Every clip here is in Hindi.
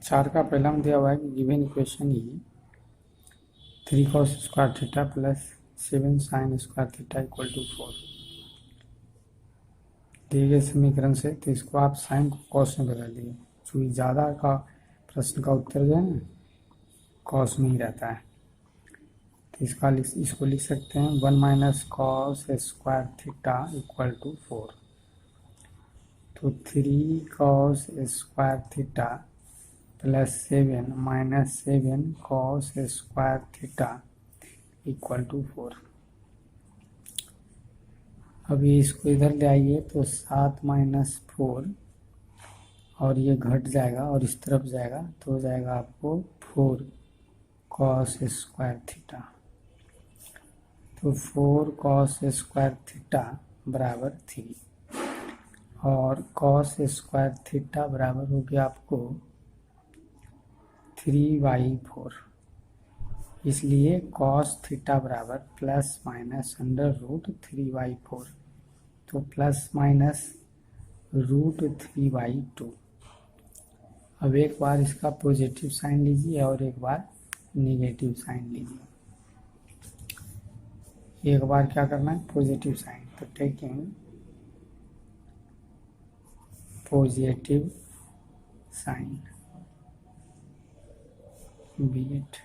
4 का पहला में दिया हुआ है कि गिवन इक्वेशन ही 3 cos square theta plus 7 sin square theta equal to 4 दिए गए समीकरण से, तो इसको आप साइन को कॉस में बदल दिए। चूँकि ज़्यादा का प्रश्न का उत्तर जो है ना कॉस में ही रहता है, तो इसको लिख सकते हैं 1 minus cos square theta equal to 4। तो 3 cos square theta plus 7 minus 7 cos square theta equal to 4। अभी इसको इधर ले आइए तो 7 माइनस 4 और ये घट जाएगा और इस तरफ जाएगा तो हो जाएगा आपको 4 cos स्क्वायर थीटा। तो 4 cos स्क्वायर थीटा बराबर 3 और cos स्क्वायर थीटा बराबर हो गया आपको 3/4। इसलिए cos थीटा बराबर प्लस माइनस अंडर रूट 3/4, तो प्लस माइनस रूट 3/2। अब एक बार इसका पॉजिटिव साइन लीजिए और एक बार निगेटिव साइन लीजिए। एक बार क्या करना है पॉजिटिव साइन, तो टेकिंग पॉजिटिव साइन बीट,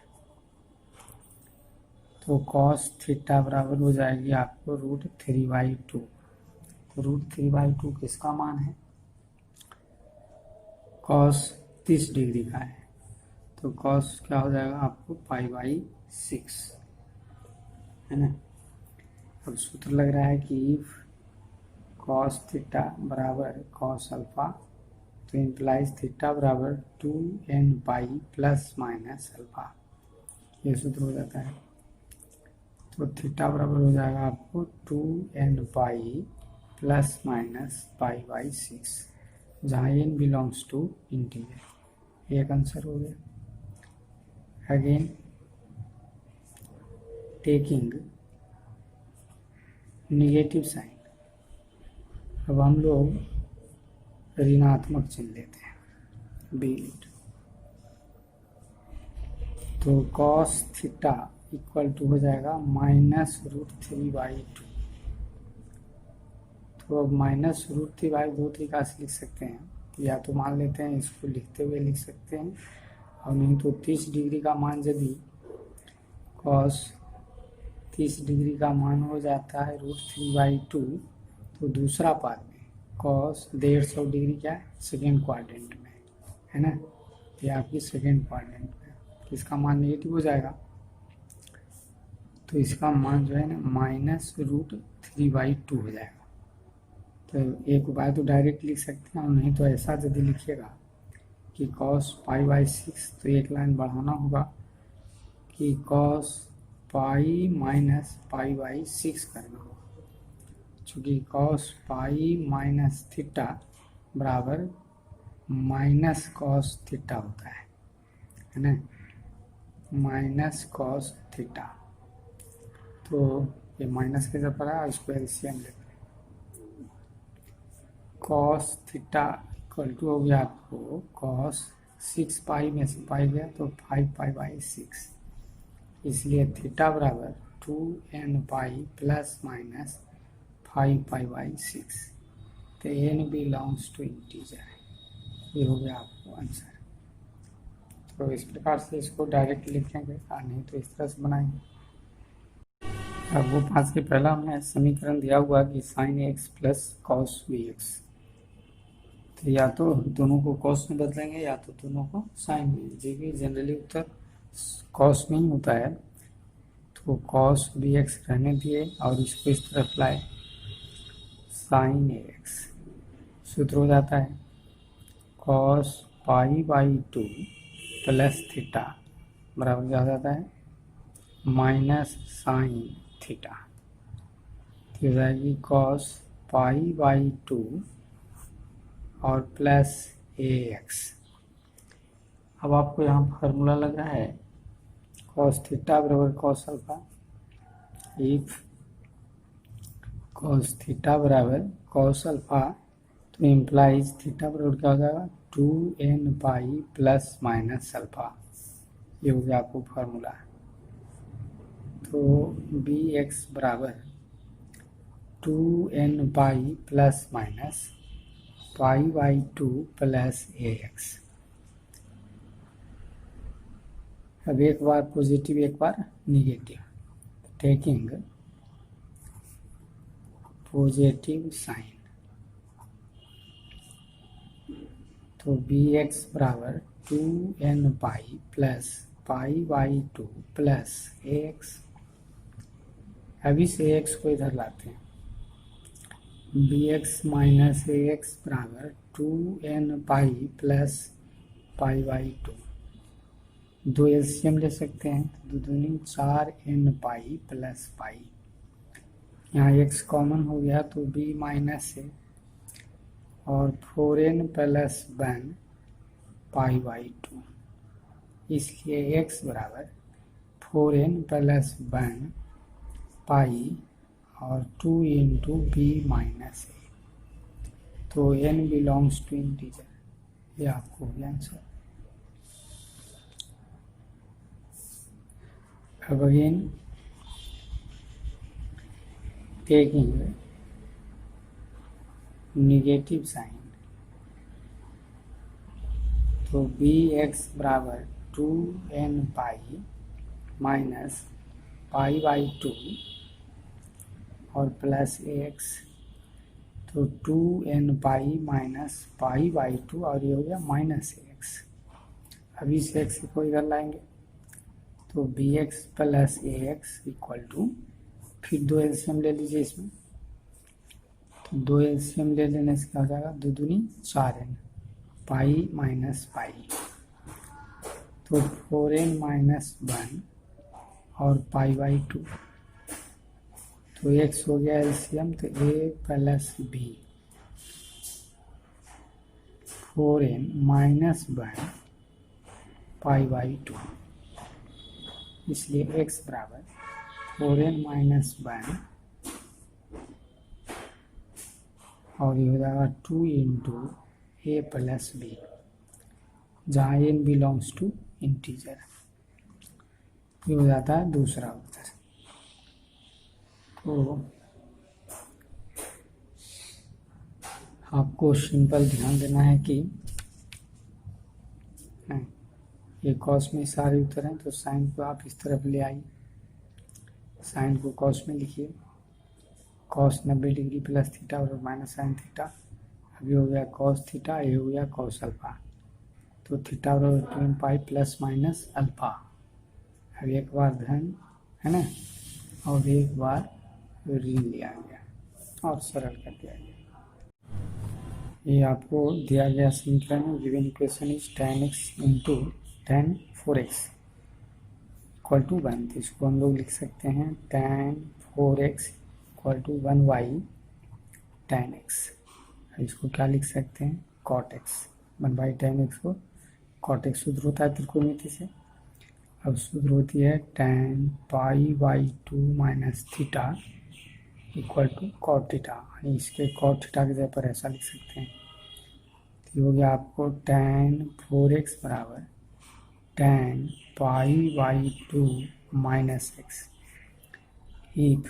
तो cos थीटा बराबर हो जाएगी आपको रूट 3/2। रूट 3/2 किसका मान है? cos 30 डिग्री का है, तो cos क्या हो जाएगा आपको π/6, है ना। अब सूत्र लग रहा है कि इफ cos थीटा बराबर cos अल्फा, तो इम्प्लाइज थीटा बराबर 2n प्लस माइनस अल्फा, ये सूत्र हो जाता है। तो थीटा बराबर हो जाएगा आपको 2n प्लस माइनस π/6, जहाँ n बिलोंग्स टू इंटीजर। एक आंसर हो गया। अगेन टेकिंग निगेटिव साइन, अब हम लोग ऋणात्मक चिन्ह लेते हैं बीट, तो cos थीटा इक्वल टू हो जाएगा माइनस रूट 3/2। तो अब माइनस रूट 3/2 तरीका से लिख सकते हैं, या तो मान लेते हैं इसको लिखते हुए लिख सकते हैं, और नहीं तो 30 डिग्री का मान यदि cos 30 डिग्री का मान हो जाता है रूट 3/2, तो दूसरा पार्ट में cos 150 डिग्री क्या है सेकेंड क्वाड्रेंट में, है ना, ये आपकी सेकेंड क्वाड्रेंट में, तो इसका मान नेगेटिव हो जाएगा। तो इसका मान जो है ना माइनस रूट 3/2 हो जाएगा। तो एक उपाय तो डायरेक्ट लिख सकते हैं, और नहीं तो ऐसा यदि लिखिएगा कि cos π/6, तो एक लाइन बढ़ाना होगा कि cos पाई माइनस π/6 करना होगा, चूँकि cos पाई माइनस थीटा बराबर माइनस cos थीटा होता है ना, माइनस cos थीटा। तो ये माइनस कैसे पड़ा, इसको एलसीएम लेते हैं। cos थीटा इक्वल टू हो गया आपको cos 6 पाई में से पाई गया तो 5π/6, इसलिए थीटा बराबर 2n प्लस माइनस 5π/6, तो n बिलोंग्स टू इंटीजर, ये हो गया आपको आंसर। तो इस प्रकार से इसको डायरेक्ट लिखेंगे, नहीं तो इस तरह से बनाएंगे। अब वो 5 के पहला में समीकरण दिया हुआ कि sin x plus cos bx, तो या तो दोनों को cos में बदलेंगे या तो दोनों को sin में, देखिए जनरली उत्तर cos में ही होता है, तो cos bx रहने दिए और इसको इस तरफ लाए sin x, सूत्र हो जाता है cos π/2 प्लस थीटा बराबर क्या हो जाता है माइनस साइन थीटा, तो हो जाएगी cos π/2 और प्लस ax। अब आपको यहाँ फार्मूला लग रहा है cos थीटा बराबर cos alpha, if cos theta बराबर cos अल्फा, तो इम्प्लाइज थीटा बराबर क्या हो जाएगा 2n पाई प्लस माइनस अल्फा, ये हो गया आपको फार्मूला। तो बी एक्स बराबर 2n pi plus minus pi by 2 plus a x. अब एक बार पॉजिटिव एक बार निगेटिव, टेकिंग पॉजिटिव साइन, तो बी एक्स बराबर 2n pi plus pi by 2 plus a x. अब इस ए एक्स को इधर लाते हैं, बी एक्स माइनस ए एक्स बराबर 2n pi plus pi by 2, दो एलसीएम ले सकते हैं, दो दूनी 4n पाई प्लस पाई, यहाँ x कॉमन हो गया तो b माइनस है और 4n प्लस 1 पाई बाई 2, इसलिए x बराबर 4n प्लस 1 पाई और 2 इंटू बी माइनस ए, तो n बिलोंग्स टू इंटीजर, ये आपको हो गया आंसर। अब अगेन टेकिंग निगेटिव साइन, तो बी एक्स बराबर 2n pi minus pi by 2 और प्लस ए एक्स, तो 2n pi minus pi by 2 और ये हो गया माइनस ए एक्स। अब इस एक्स को इधर लाएंगे तो b x plus a x equal to, फिर दो एलसीएम ले लीजिए इसमें, तो दो एलसीएम ले लेने से क्या हो जाएगा, दो दूनी 4n पाई माइनस पाई, तो 4n माइनस 1 और पाई बाई 2, तो x हो गया एलसीएम, तो a plus b 4n minus 1 pi by 2, इसलिए x बराबर 4n माइनस 1 और ये हो जाएगा 2 इंटू ए प्लस बी, जहाँ n बिलोंग्स टू इंटीजर, ये हो जाता है दूसरा उत्तर। तो आपको सिंपल ध्यान देना है कि ये कॉस में सारे उत्तर हैं, तो साइन को आप इस तरफ ले आइए, साइन को कॉस में लिखिए, कॉस 90 डिग्री प्लस थीटा और माइनस साइन थीटा, अभी हो गया कॉस थीटा, ये हो गया कॉस अल्फा, तो थीटा बराबर 2n पाई प्लस माइनस अल्फा। अब एक बार धन है ना, और एक बार ऋण लिया गया और सरल कर दिया गया। ये आपको दिया गया समीकरण में, given equation is tan x into tan 4x equal to 1, तो इसको हम लोग लिख सकते हैं tan 4x equal to 1y tan x। इसको क्या लिख सकते हैं, cot x, 1 tan x को cot x सूत्र होता है त्रिकोणमिति से। अब सूत्र होती है tan pi by 2 minus theta equal to cot theta, इसके कॉट थीटा की जगह पर ऐसा लिख सकते हैं, तो हो गया आपको tan 4x बराबर tan pi by 2 minus x, if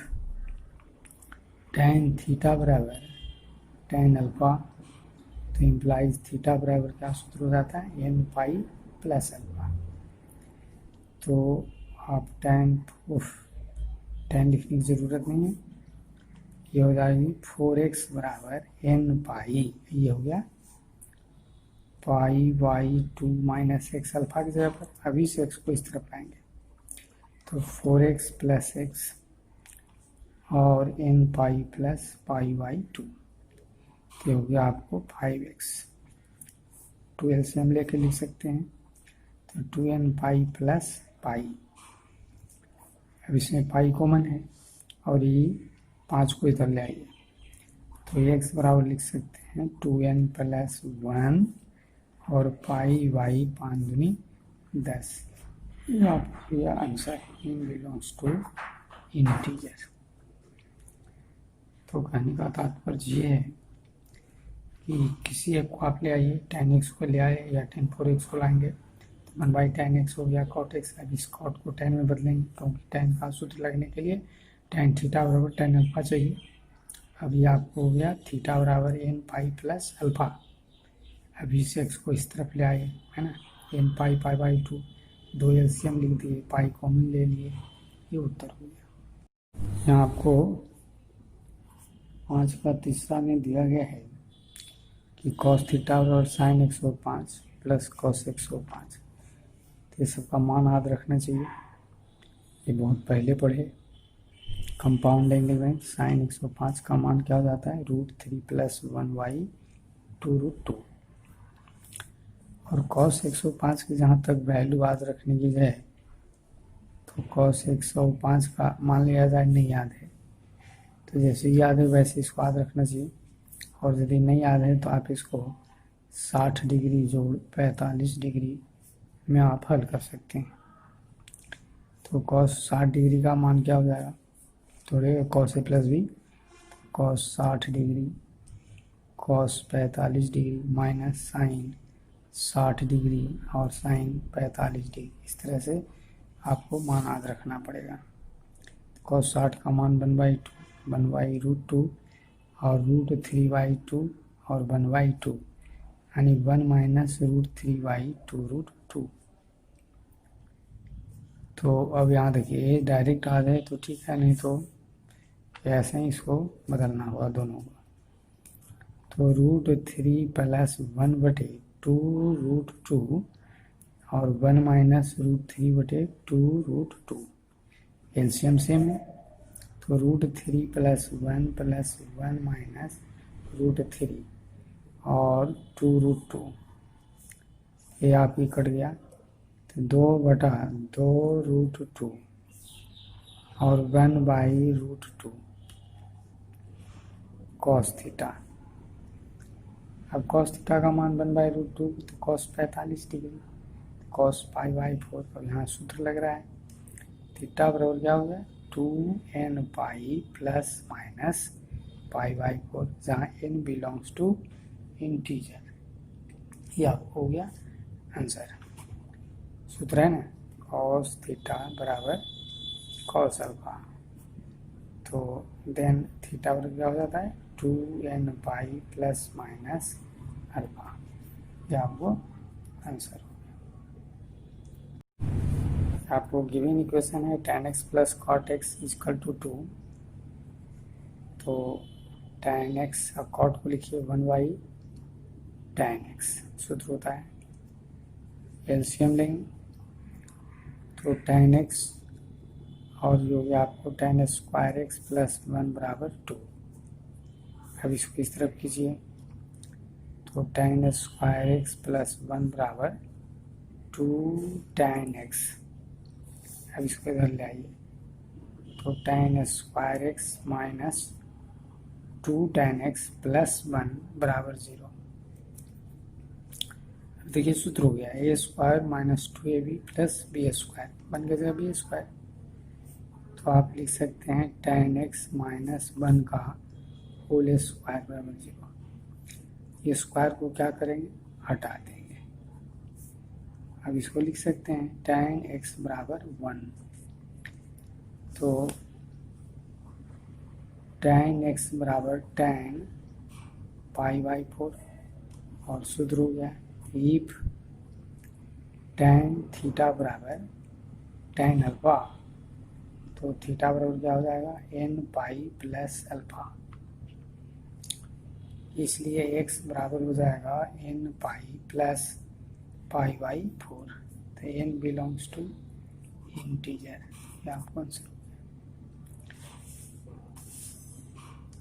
tan theta बराबर tan अल्फा, तो इम्प्लाइज थीटा बराबर क्या सूत्र हो जाता है, n पाई प्लस अल्फा, तो आप tan लिखने की ज़रूरत नहीं है, ये हो जाएगी 4x बराबर n पाई, ये हो गया पाई बाई 2 माइनस एक्स अल्फा की जगह पर, अभी इस x को इस तरफ लाएंगे तो 4x प्लस एक्स और n pi plus pi by 2, तो हो गया आपको 5x, 12 से हम लेके लिख सकते हैं, तो 2n पाई प्लस पाई, अब इसमें पाई कॉमन है और ये 5 को इधर ले आइए, तो x बराबर लिख सकते हैं 2n प्लस 1 और पाई बाई 5 दूनी 10, ये आपका आंसर है, इन बिलोंग्स टू इंटीजर। तो कहने का तात्पर्य ये है कि किसी एक को आप ले आइए, tan x को ले आए या tan 4x को लाएंगे, 1/tan x हो गया cot x। अब इस cot को tan में बदलेंगे क्योंकि tan का सूत्र लगने के लिए tan थीटा बराबर tan अल्फा चाहिए। अब ये आपको हो गया थीटा बराबर n पाई प्लस अल्फा। अब इस x को इस तरफ ले आए, है ना, n pi pi by 2, 2 LCM लिख दिए, पाई कॉमन ले लिए, ये उत्तर हो गया। यहाँ आपको 5 का तीसरा में दिया गया है कि cos थीटा बराबर sin 105 प्लस cos 105। तो ये सबका मान याद रखना चाहिए, ये बहुत पहले पढ़े। कंपाउंड एंगल में sin 105 का मान क्या हो जाता है, √3 प्लस 1/2 √2। और cos 105 की जहाँ तक वैल्यू याद रखने की है, तो cos 105 का मान लिया जाए नहीं याद है, तो जैसे याद है वैसे इसको याद रखना चाहिए। और यदि नहीं याद है तो आप इसको 60 डिग्री जोड़ 45 डिग्री में आप हल कर सकते हैं। तो cos 60 डिग्री का मान क्या हो जाएगा, थोड़े cos a plus b, cos 60 degree cos 45 degree minus sine 60 degree और साइन 45 डिग्री। इस तरह से आपको मान याद रखना पड़ेगा। cos 60 का मान 1/2 और √3/2 और 1/2, यानी 1 माइनस √3/2 √2। तो अब यहाँ देखिए डायरेक्ट आ जाए तो ठीक है, नहीं तो ऐसे ही इसको बदलना होगा दोनों को। तो √3 प्लस 1/2 √2 और 1 माइनस √3/2 √2, एलसीएम सेम है। तो √3 प्लस 1 माइनस √3 और 2 √2, ये आपकी कट गया, तो 2/2 √2 और 1/√2 cos थीटा। अब cos थीटा का मान 1/√2, तो cos 45 डिग्री, cos π/4। अब यहाँ सूत्र लग रहा है, थीटा बराबर क्या हो गया, 2n पाई प्लस माइनस π/4, जहाँ n बिलोंग्स टू इंटीजर। ये आपको हो गया आंसर। सूत्र है ना, cos थीटा बराबर cos अल्फा। तो देन थीटा बराबर क्या हो जाता है, 2n पाई प्लस माइनस अल्फा। ये आपको आंसर हो गया। आपको गिवन इक्वेशन है tan x plus cot x equal to 2। तो tan x और cot को लिखिए 1/tan x, सूत्र होता है। एलसीएम लेंगे तो tan x और ये हो गया आपको tan स्क्वायर x प्लस 1 बराबर 2। अब इसको इस तरफ कीजिए, तो tan स्क्वायर x प्लस 1 बराबर 2 tan x। अब इसको इधर ले आइए, तो tan square x minus 2 tan x plus 1 बराबर 0। देखिए सूत्र हो गया a square minus 2ab plus b square, बन गया बी स्क्वायर। तो आप लिख सकते हैं tan x माइनस 1 का होल स्क्वायर बराबर 0। ये स्क्वायर को क्या करेंगे, हटा देंगे। अब इसको लिख सकते हैं tan x बराबर 1। तो tan x बराबर tan π/4 और सूत्र हो गया इफ tan थीटा बराबर tan अल्फा। तो थीटा बराबर क्या हो जाएगा, n पाई प्लस अल्फा, इसलिए x बराबर हो जाएगा n पाई प्लस π/4। तो n बिलोंग्स टू इंटीजर, ये आपको आंसर।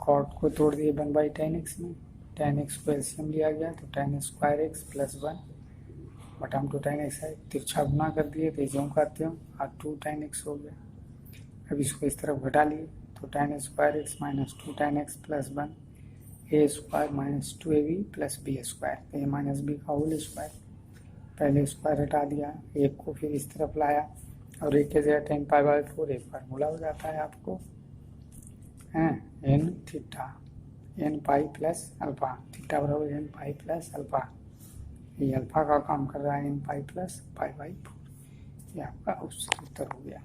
कॉट को तोड़ दिए 1/tan x में, tan x को एलसीएम लिया गया, तो tan स्क्वायर x प्लस 1 बटाम 2 tan x है, तिरछा गुना कर दिए तो ज्यों करते हो और 2 tan x हो गया। अब इसको इस तरफ घटा लिए, तो tan square x minus 2 tan x plus 1 a square minus 2ab plus b square, तो ये माइनस बी का होल स्क्वायर। पहले स्क्वायर हटा दिया, एक को फिर इस तरफ लाया और एक के जगह tan π/4 एक फार्मूला हो जाता है आपको, हैं n theta n pi plus alpha, theta बराबर एन पाई प्लस अल्फा। ये अल्फा का काम कर रहा है n pi plus pi by 4। ये आपका उत्तर हो गया।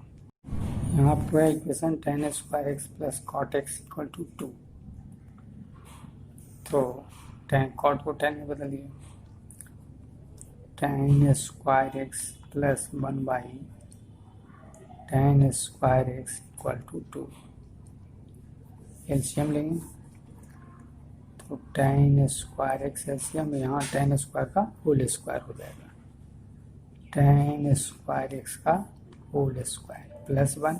यहाँ पर equation tan square x plus cot x equal to 2। तो tan कॉट को tan में बदलिए, tan square x plus 1 by tan square x equal to 2। LCM लेंगे तो tan स्क्वायर एक्स एलसीएम यहाँ tan स्क्वायर का होल स्क्वायर हो जाएगा, tan स्क्वायर एक्स का whole square plus 1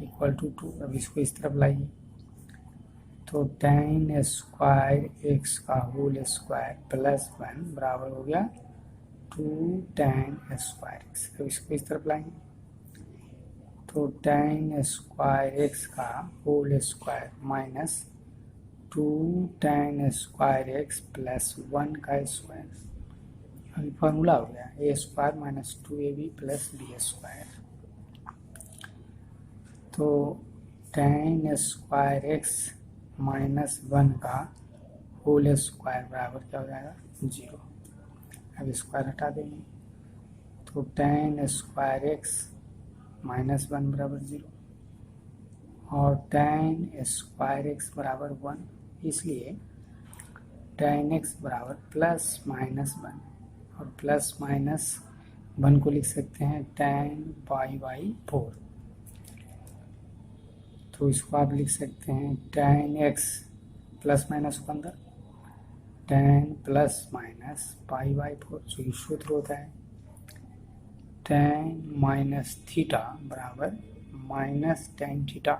equal to 2। अब इसको इस तरफ लाइए तो tan स्क्वायर एक्स का होल स्क्वायर प्लस 1 बराबर हो गया 2 tan स्क्वायर एक्स। अब इसको इस तरफ लाएंगे तो tan स्क्वायर एक्स का whole square minus 2 tan square x plus 1 का स्क्वायर। अभी फॉर्मूला हो गया a square minus 2ab plus b square. तो tan स्क्वायर एक्स माइनस 1 का होल स्क्वायर बराबर क्या हो जाएगा 0। अब स्क्वायर हटा देंगे तो tan स्क्वायर एक्स माइनस 1 बराबर 0 और tan स्क्वायर एक्स बराबर 1, इसलिए tan एक्स बराबर प्लस माइनस 1 और प्लस माइनस 1 को लिख सकते हैं tan पाई बाई 4। तो इसको आप लिख सकते हैं tan एक्स प्लस माइनस को अंदर tan plus minus pi by 4, जो कि सूत्र होता है tan माइनस थीटा बराबर माइनस tan थीटा।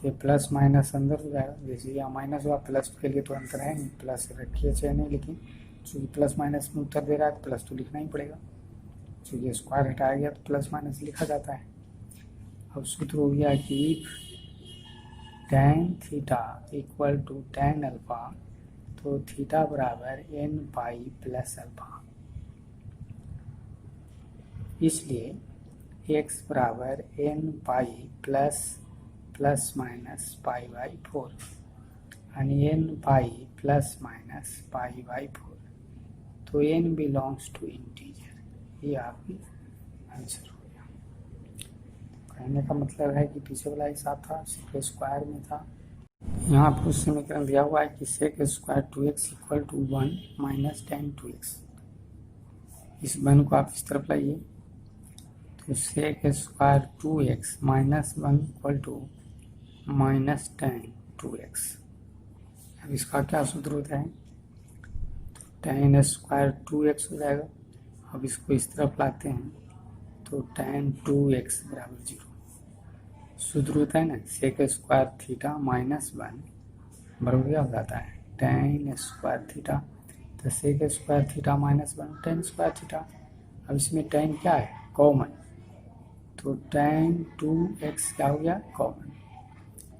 तो प्लस माइनस अंदर हो जाएगा, जैसे यहाँ माइनस हुआ प्लस के लिए तो अंतर है नहीं, प्लस रखिए चाहे नहीं, लेकिन चूँकि प्लस माइनस में उत्तर दे रहा है तो प्लस तो लिखना ही पड़ेगा, चूँकि स्क्वायर हटाया गया तो प्लस माइनस लिखा जाता है। अब सूत्र हो गया कि tan theta equal to tan alpha, तो थीटा बराबर n पाई प्लस अल्फा, इसलिए x बराबर n pi plus minus pi by 4 आणि n pi plus minus pi by 4। तो n बिलोंग्स टू इंटीजर। ये आपकी आंसर हो गया। कहने का मतलब है कि पीछे वाला हिसाब था सिर्फ स्क्वायर में था। यहाँ पर समीकरण दिया हुआ है कि sec square 2x equal to 1 minus tan 2x। इस वन को आप इस तरफ लाइए तो sec square 2x minus 1 equal to minus tan 2x। अब इसका क्या सूत्र होता है, tan स्क्वायर 2x हो जाएगा। अब इसको इस तरफ लाते हैं तो tan 2x बराबर 0। सूत्र होता है ना सेक स्क्वायर थीटा माइनस 1 बराबर क्या हो जाता है tan स्क्वायर थीटा। तो sec square theta minus 1 tan square theta. अब इसमें tan क्या है कॉमन, तो tan 2x क्या हो गया कॉमन,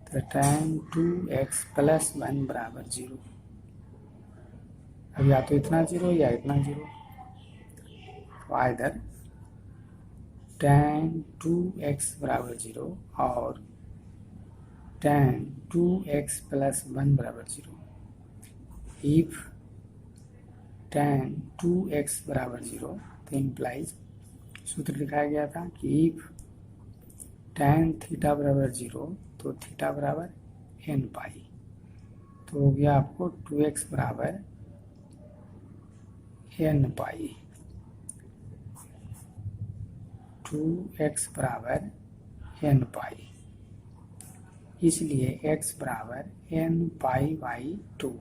तो tan 2x प्लस 1 बराबर 0। अब या तो इतना 0 या इतना 0, तो आइदर tan 2x बराबर 0 और tan 2x प्लस 1 बराबर 0। इफ tan 2x बराबर 0 तो इम्प्लाइज सूत्र लिखाया गया था कि इफ tan थीटा बराबर 0 तो थीटा बराबर n पाई। तो हो गया आपको 2x बराबर n पाई, 2x बराबर n पाई, इसलिए x बराबर n पाई बाई 2,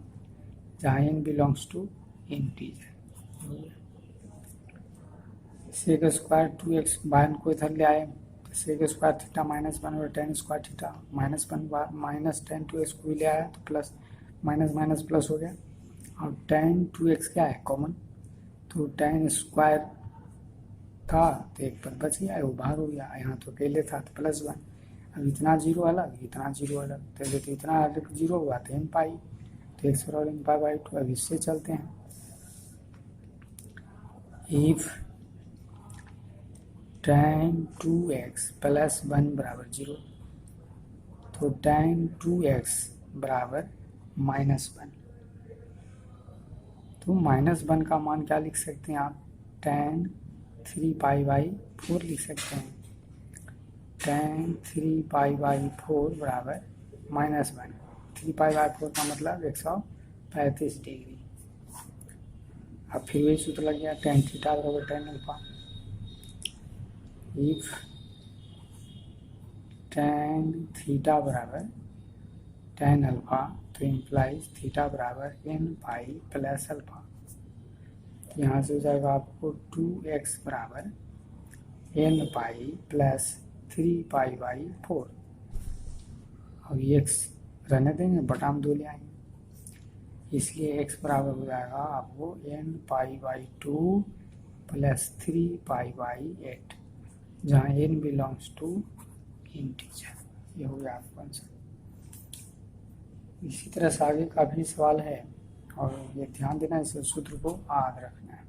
जहाँ n belongs to integer. Sec square 2x one को इधर ले आए तो सेक स्क्वायर थीटा माइनस 1 और tan स्क्वायर थीटा माइनस 1 बार माइनस tan 2x को भी ले आया तो प्लस माइनस माइनस प्लस हो गया। और tan 2x क्या है कॉमन, तो tan स्क्वायर था तो एक पद बच गया, वो बाहर हो गया, यहाँ तो अकेले था तो प्लस 1। अब इतना 0 अलग इतना 0 अलग, तो जब इतना 0 हुआ तो n पाई, तो x बराबर n पाई बाई 2। अब इससे चलते हैं, इफ tan 2x प्लस 1 बराबर 0, तो tan 2x बराबर -1। तो -1 का मान क्या लिख सकते हैं आप, tan 3π/4 लिख सकते हैं। tan 3π/4 बराबर -1। 3π/4 का मतलब 135 डिग्री। अब फिर वही सूत्र लग गया, tan थीटा बराबर tan alpha. If tan theta बराबर tan अल्फा तो इम्प्लाइज थीटा बराबर n प्लस अल्फा। यहाँ से हो जाएगा आपको 2x बराबर n प्लस 3π/4। अब ये x रहने देंगे, बटा हम 2 ले आएंगे, इसलिए x बराबर हो जाएगा आपको n π/2 प्लस 3π/8, जहाँ n बिलोंग्स टू इंटीजर। ये हो गया आपका आंसर। इसी तरह से आगे का भी सवाल है, और ये ध्यान देना, इस सूत्र को याद रखना है।